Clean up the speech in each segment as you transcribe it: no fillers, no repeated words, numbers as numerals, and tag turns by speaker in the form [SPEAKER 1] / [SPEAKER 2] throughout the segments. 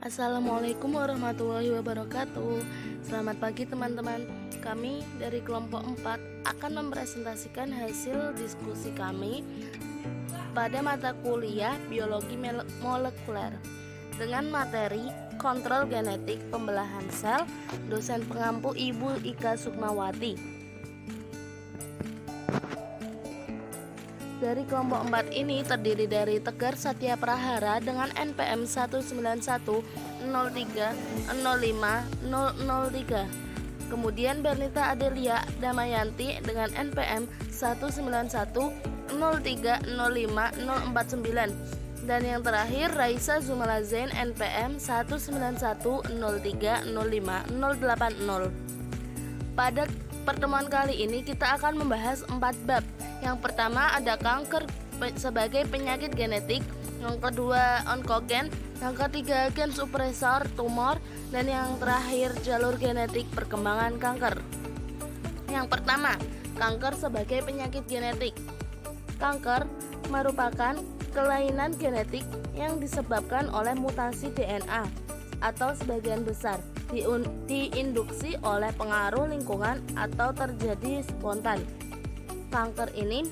[SPEAKER 1] Assalamualaikum warahmatullahi wabarakatuh. Selamat pagi teman-teman. Kami dari kelompok 4 akan mempresentasikan hasil diskusi kami pada mata kuliah biologi molekuler dengan materi kontrol genetik pembelahan sel, dosen pengampu Ibu Ika Sukmawati. Dari kelompok 4 ini terdiri dari Tegar Satya Prahara dengan NPM 19103050003. Kemudian Bernita Adelia Damayanti dengan NPM 19103050049. Dan yang terakhir Raisa Zumala Zain NPM 19103050080. Pada pertemuan kali ini kita akan membahas 4 bab. Yang pertama ada kanker sebagai penyakit genetik, yang kedua onkogen, yang ketiga gen supresor tumor, dan yang terakhir jalur genetik perkembangan kanker. Yang pertama, kanker sebagai penyakit genetik. Kanker merupakan kelainan genetik yang disebabkan oleh mutasi DNA atau sebagian besar diinduksi oleh pengaruh lingkungan atau terjadi spontan. Kanker ini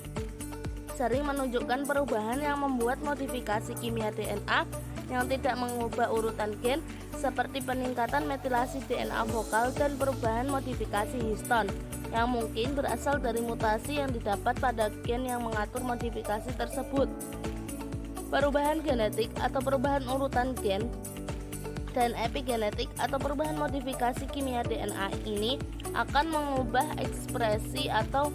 [SPEAKER 1] sering menunjukkan perubahan yang membuat modifikasi kimia DNA yang tidak mengubah urutan gen, seperti peningkatan metilasi DNA vokal dan perubahan modifikasi histon yang mungkin berasal dari mutasi yang didapat pada gen yang mengatur modifikasi tersebut. Perubahan genetik atau perubahan urutan gen dan epigenetik atau perubahan modifikasi kimia DNA ini akan mengubah ekspresi atau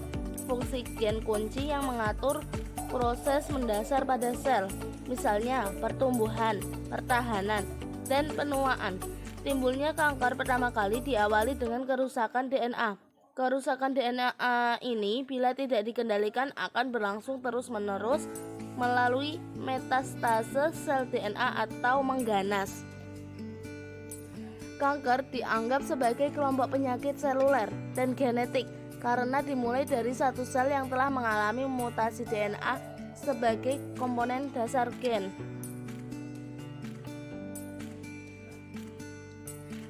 [SPEAKER 1] fungsi gen kunci yang mengatur proses mendasar pada sel, misalnya pertumbuhan, pertahanan, dan penuaan. Timbulnya kanker pertama kali diawali dengan kerusakan DNA. Kerusakan DNA ini bila tidak dikendalikan akan berlangsung terus-menerus melalui metastase sel DNA atau mengganas. Kanker dianggap sebagai kelompok penyakit seluler dan genetik karena dimulai dari satu sel yang telah mengalami mutasi DNA sebagai komponen dasar gen.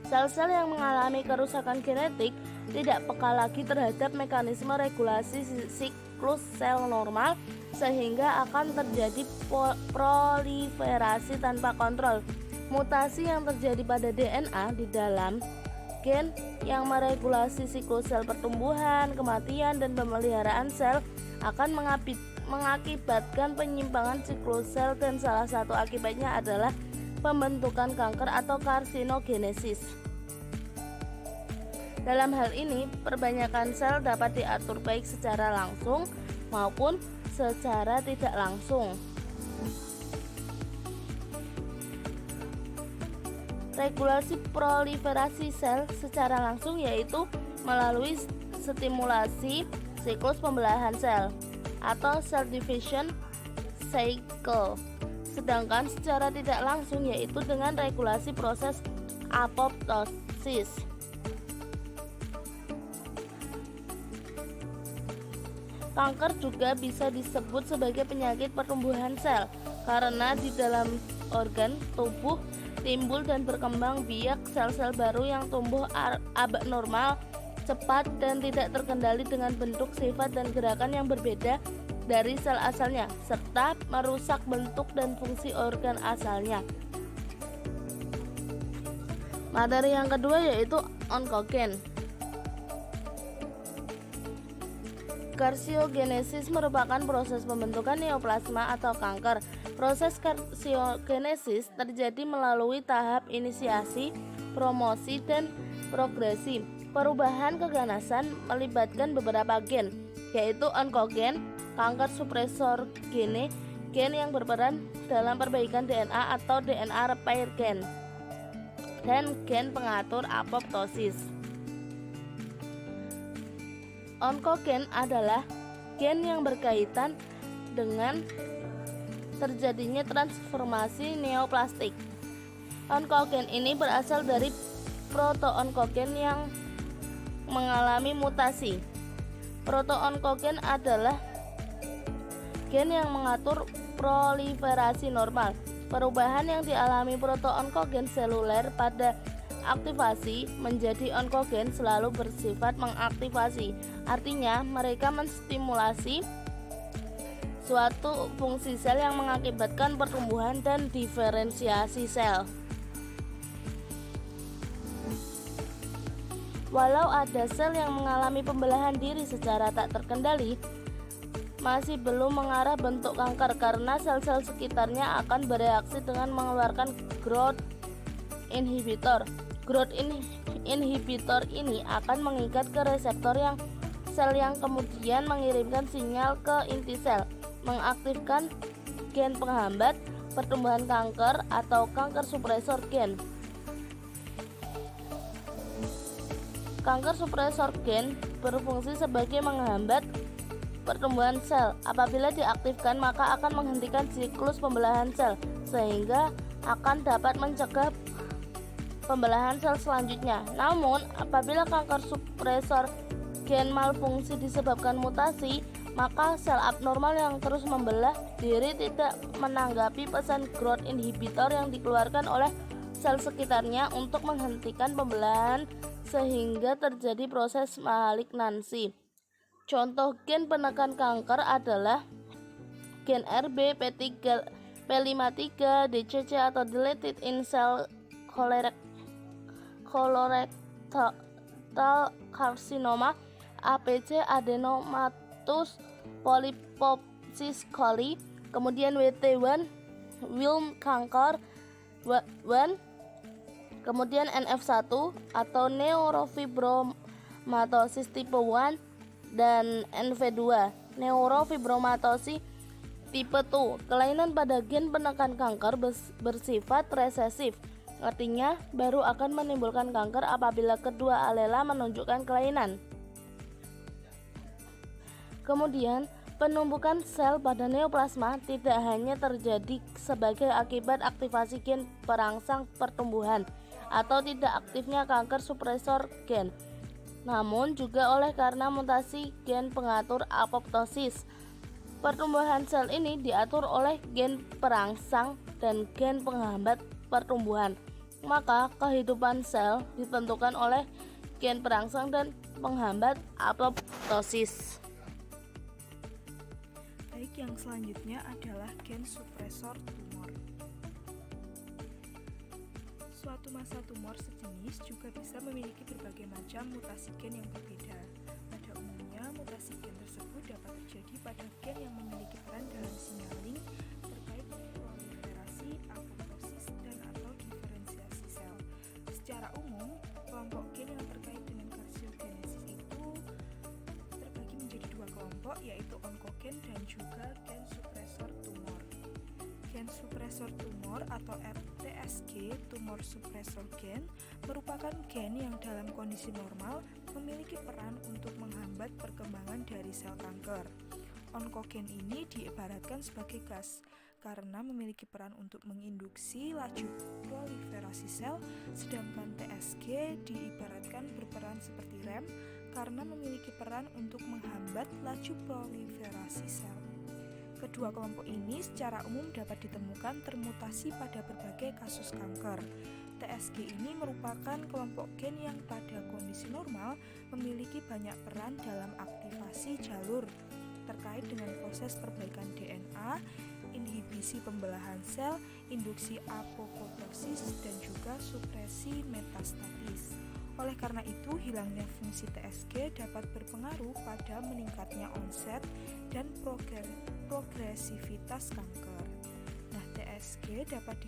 [SPEAKER 1] Sel-sel yang mengalami kerusakan genetik tidak peka lagi terhadap mekanisme regulasi siklus sel normal, sehingga akan terjadi proliferasi tanpa kontrol. Mutasi yang terjadi pada DNA di dalam gen yang meregulasi siklus sel pertumbuhan, kematian, dan pemeliharaan sel akan mengakibatkan penyimpangan siklus sel, dan salah satu akibatnya adalah pembentukan kanker atau karsinogenesis. Dalam hal ini, perbanyakan sel dapat diatur baik secara langsung maupun secara tidak langsung. Regulasi proliferasi sel secara langsung yaitu melalui stimulasi siklus pembelahan sel atau cell division cycle. Sedangkan secara tidak langsung yaitu dengan regulasi proses apoptosis. Kanker juga bisa disebut sebagai penyakit pertumbuhan sel karena di dalam organ tubuh timbul dan berkembang biak sel-sel baru yang tumbuh abnormal, cepat, dan tidak terkendali dengan bentuk, sifat, dan gerakan yang berbeda dari sel asalnya, serta merusak bentuk dan fungsi organ asalnya. Materi yang kedua yaitu onkogen. Karsiogenesis merupakan proses pembentukan neoplasma atau kanker. Proses karsiogenesis terjadi melalui tahap inisiasi, promosi, dan progresi. Perubahan keganasan melibatkan beberapa gen, yaitu onkogen, kanker supresor gene, gen yang berperan dalam perbaikan DNA atau DNA repair gen, dan gen pengatur apoptosis. Onkogen adalah gen yang berkaitan dengan terjadinya transformasi neoplastik. Onkogen ini berasal dari proto-onkogen yang mengalami mutasi. Proto-onkogen adalah gen yang mengatur proliferasi normal, Perubahan yang dialami proto-onkogen seluler pada aktivasi menjadi onkogen selalu bersifat mengaktifasi. Artinya, mereka menstimulasi suatu fungsi sel yang mengakibatkan pertumbuhan dan diferensiasi sel. Walau ada sel yang mengalami pembelahan diri secara tak terkendali, masih belum mengarah bentuk kanker karena sel-sel sekitarnya akan bereaksi dengan mengeluarkan growth inhibitor. Growth inhibitor ini akan mengikat ke reseptor sel yang kemudian mengirimkan sinyal ke inti sel, mengaktifkan gen penghambat pertumbuhan kanker atau kanker supresor gen. Kanker supresor gen berfungsi sebagai menghambat pertumbuhan sel. Apabila diaktifkan, maka akan menghentikan siklus pembelahan sel, sehingga akan dapat mencegah pembelahan sel selanjutnya. Namun, apabila kanker supresor gen malfungsi disebabkan mutasi, maka sel abnormal yang terus membelah diri tidak menanggapi pesan growth inhibitor yang dikeluarkan oleh sel sekitarnya untuk menghentikan pembelahan, sehingga terjadi proses malignansi. Contoh gen penekan kanker adalah gen RB, P3, P53, DCC atau deleted in cell colorectal carcinoma, APC adenomatous polyposis coli, kemudian WT1 Wilm kanker 1, kemudian NF1 atau neurofibromatosis tipe 1 dan NV2 neurofibromatosis tipe 2. Kelainan pada gen penekan kanker bersifat resesif, artinya baru akan menimbulkan kanker apabila kedua alela menunjukkan kelainan. Kemudian, penumbukan sel pada neoplasma tidak hanya terjadi sebagai akibat aktivasi gen perangsang pertumbuhan atau tidak aktifnya kanker supresor gen, namun juga oleh karena mutasi gen pengatur apoptosis. Pertumbuhan sel ini diatur oleh gen perangsang dan gen penghambat pertumbuhan. Maka kehidupan sel ditentukan oleh gen perangsang dan penghambat apoptosis.
[SPEAKER 2] Baik, yang selanjutnya adalah gen supresor tumor. Suatu massa tumor sejenis juga bisa memiliki berbagai macam mutasi gen yang berbeda. Pada umumnya, mutasi gen tersebut dapat terjadi pada gen yang memiliki peran dalam signaling terkait proliferasi, apoptosis, dan atau diferensiasi sel. Secara umum, kelompok gen yang terkait dengan karsiogenesis itu terbagi menjadi dua kelompok, yaitu onkogen dan juga gen supresor tumor. Gen supresor tumor atau TSG, tumor suppressor gen, merupakan gen yang dalam kondisi normal memiliki peran untuk menghambat perkembangan dari sel kanker. Onkogen ini diibaratkan sebagai gas karena memiliki peran untuk menginduksi laju proliferasi sel, sedangkan TSG diibaratkan berperan seperti rem karena memiliki peran untuk menghambat laju proliferasi sel. Kedua kelompok ini secara umum dapat ditemukan termutasi pada berbagai kasus kanker. TSG ini merupakan kelompok gen yang pada kondisi normal memiliki banyak peran dalam aktivasi jalur terkait dengan proses perbaikan DNA, inhibisi pembelahan sel, induksi apoptosis, dan juga supresi metastatis. Oleh karena itu, hilangnya fungsi TSG dapat berpengaruh pada meningkatnya onset dan progresivitas kanker. Nah, TSG dapat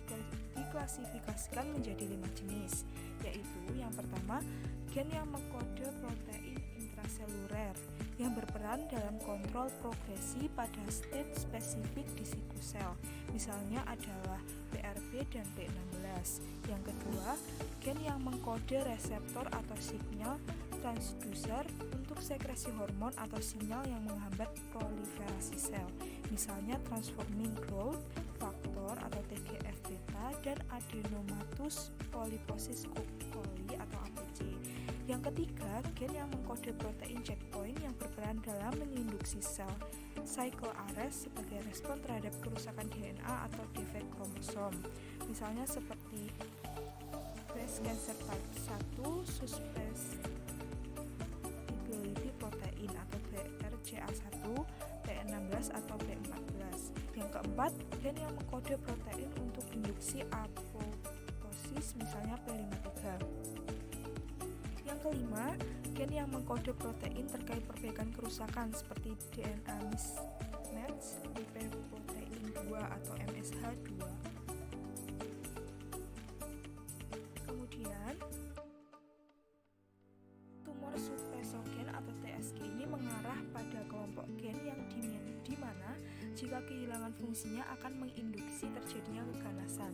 [SPEAKER 2] diklasifikasikan menjadi 5 jenis, yaitu yang pertama, gen yang mengkode protein intraseluler yang berperan dalam kontrol progresi pada state spesifik di situs sel, misalnya adalah PRP dan P16. Yang kedua, gen yang mengkode reseptor atau sinyal transducer untuk sekresi hormon atau sinyal yang menghambat proliferasi sel, misalnya transforming growth factor atau TGF-beta dan adenomatous polyposis coli atau APC. Yang ketiga, gen yang mengkode protein checkpoint yang berperan dalam menginduksi sel cycle arrest sebagai respon terhadap kerusakan DNA atau defek kromosom. Misalnya seperti breast cancer type 1 susceptibility protein atau BRCA1, P16 atau P14. Yang keempat, gen yang mengkode protein untuk induksi apoptosis misalnya P53. Yang kelima, gen yang mengkode protein terkait perbaikan kerusakan seperti DNA mismatch protein 2 atau MSH2. Kemudian, tumor suppressogen atau TSG ini mengarah pada kelompok gen yang di mana jika kehilangan fungsinya akan menginduksi terjadinya keganasan.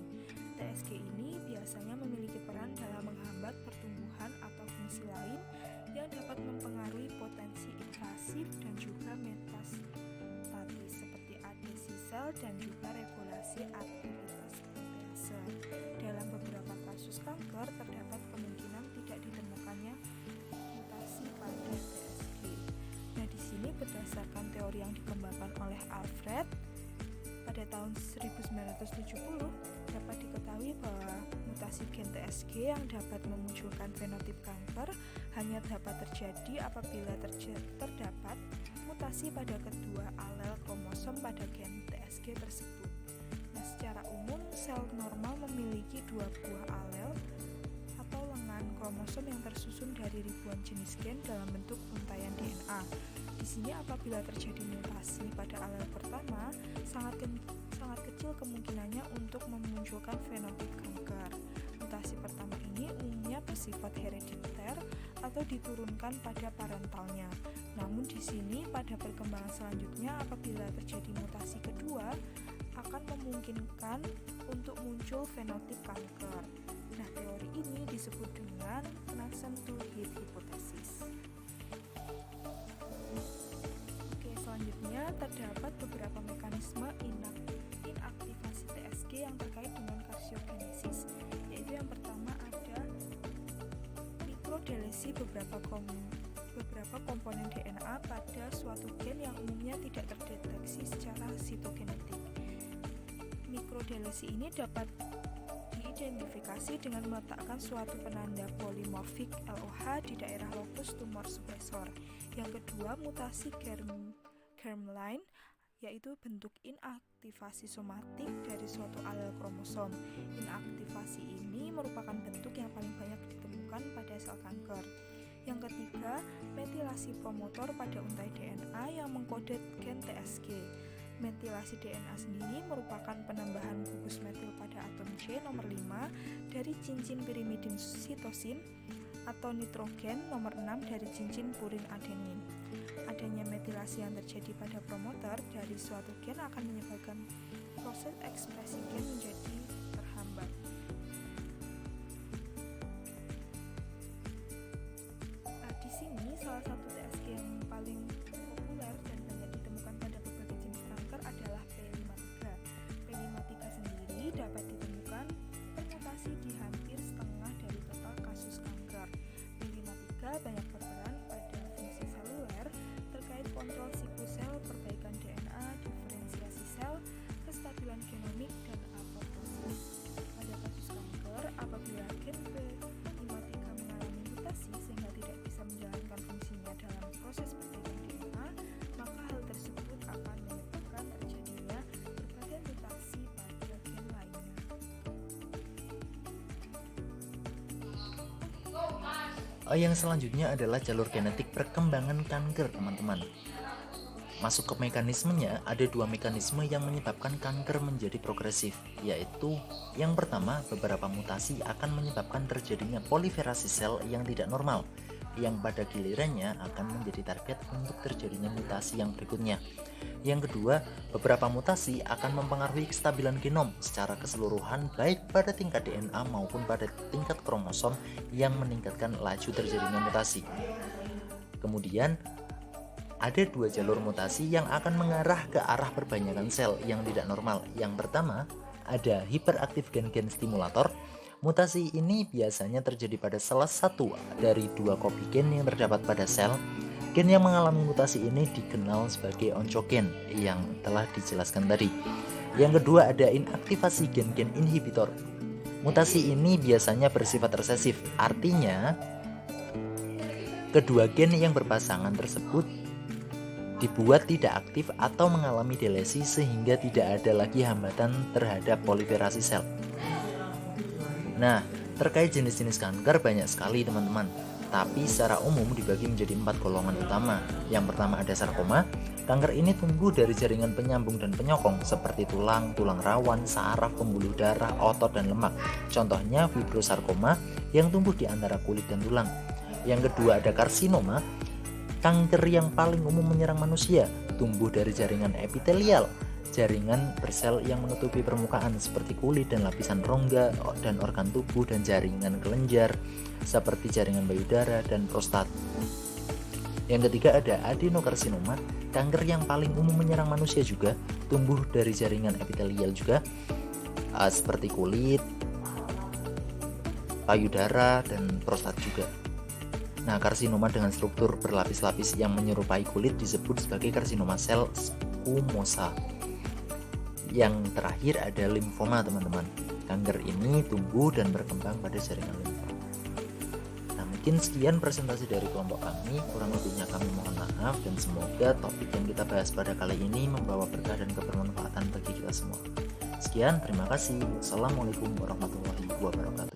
[SPEAKER 2] TSG ini biasanya memiliki peran dalam menghambat pertumbuhan atau fungsi lain yang dapat mempengaruhi potensi invasif dan juga metastatis seperti adesi sel dan juga regulasi aktivitas protease. Dalam beberapa kasus kanker terdapat kemungkinan tidak ditemukannya mutasi pada TSG. Nah, di sini berdasarkan teori yang dikembangkan oleh Alfred pada tahun 1970 dapat diketahui bahwa mutasi gen TSG yang dapat memunculkan fenotip kanker hanya dapat terjadi apabila terdapat mutasi pada kedua alel kromosom pada gen TSG tersebut. Nah, secara umum sel normal memiliki dua buah alel atau lengan kromosom yang tersusun dari ribuan jenis gen dalam bentuk untaian DNA. Di sini apabila terjadi mutasi pada alel pertama, sangat kecil kemungkinannya untuk memunculkan fenotip kanker. Mutasi pertama ini umumnya bersifat herediter atau diturunkan pada parentalnya. Namun di sini pada perkembangan selanjutnya apabila terjadi mutasi kedua akan memungkinkan untuk muncul fenotip kanker. Nah, teori ini disebut dengan Nansen-Hit hypothesis. Selanjutnya, terdapat beberapa mekanisme inaktivasi TSG yang terkait dengan karsiogenesis, yaitu yang pertama ada mikrodelesi beberapa komponen DNA pada suatu gen yang umumnya tidak terdeteksi secara sitogenetik. Mikrodelesi ini dapat diidentifikasi dengan meletakkan suatu penanda polimorfik LOH di daerah lokus tumor suppressor. Yang kedua, mutasi germline, yaitu bentuk inaktivasi somatik dari suatu alel kromosom. Inaktivasi ini merupakan bentuk yang paling banyak ditemukan pada sel kanker. Yang ketiga, metilasi promotor pada untai DNA yang mengkode gen TSG. Metilasi DNA sendiri merupakan penambahan gugus metil pada atom C nomor 5 dari cincin pirimidin sitosin atau nitrogen nomor 6 dari cincin purin adenin. Adanya metilasi yang terjadi pada promotor dari suatu gen akan menyebabkan proses ekspresi gen menjadi terhambat. Nah, di sini salah satu TSG yang paling populer dan banyak ditemukan pada berbagai jenis kanker adalah P53. P53 sendiri dapat ditemukan termutasi di hampir setengah dari total kasus kanker. P53 banyak berperan pada fungsi seluler terkait kontrol siklus sel, perbaikan DNA, diferensiasi sel, kestabilan genomik, dan apoptosis. Pada kasus kanker, apabila gen P53 mengalami mutasi sehingga tidak bisa menjalankan fungsinya dalam proses perbaikan DNA, maka hal tersebut akan menyebabkan terjadinya berbagai mutasi pada gen lainnya.
[SPEAKER 3] Yang selanjutnya adalah jalur genetik perkembangan kanker, teman-teman. Masuk ke mekanismenya, ada dua mekanisme yang menyebabkan kanker menjadi progresif, yaitu yang pertama, beberapa mutasi akan menyebabkan terjadinya proliferasi sel yang tidak normal, yang pada gilirannya akan menjadi target untuk terjadinya mutasi yang berikutnya. Yang kedua, beberapa mutasi akan mempengaruhi kestabilan genom secara keseluruhan baik pada tingkat DNA maupun pada tingkat kromosom yang meningkatkan laju terjadinya mutasi. Kemudian, ada dua jalur mutasi yang akan mengarah ke arah perbanyakan sel yang tidak normal. Yang pertama, ada hiperaktif gen-gen stimulator Mutasi ini biasanya terjadi pada salah satu dari dua kopi gen yang terdapat pada sel. Gen yang mengalami mutasi ini dikenal sebagai oncogen yang telah dijelaskan tadi. Yang kedua ada inaktivasi gen-gen inhibitor. Mutasi ini biasanya bersifat resesif, artinya kedua gen yang berpasangan tersebut dibuat tidak aktif atau mengalami delesi sehingga tidak ada lagi hambatan terhadap proliferasi sel. Nah, terkait jenis-jenis kanker banyak sekali teman-teman, tapi secara umum dibagi menjadi 4 golongan utama. Yang pertama ada sarkoma. Kanker ini tumbuh dari jaringan penyambung dan penyokong seperti tulang, tulang rawan, saraf, pembuluh darah, otot, dan lemak. Contohnya fibrosarkoma yang tumbuh di antara kulit dan tulang. Yang kedua ada karsinoma. Kanker yang paling umum menyerang manusia, tumbuh dari jaringan epitelial, jaringan bersel yang menutupi permukaan seperti kulit dan lapisan rongga dan organ tubuh, dan jaringan kelenjar seperti jaringan payudara dan prostat. Yang ketiga ada adenokarsinoma. Kanker yang paling umum menyerang manusia juga, tumbuh dari jaringan epitelial juga, seperti kulit, payudara, dan prostat juga. Nah, karsinoma dengan struktur berlapis-lapis yang menyerupai kulit disebut sebagai karsinoma sel squamosa. Yang terakhir ada limfoma teman-teman. Kanker ini tumbuh dan berkembang pada jaringan limfa. Nah, mungkin sekian presentasi dari kelompok kami. Kurang lebihnya kami mohon maaf, dan semoga topik yang kita bahas pada kali ini membawa berkah dan kebermanfaatan bagi kita semua. Sekian, terima kasih. Wassalamualaikum warahmatullahi wabarakatuh.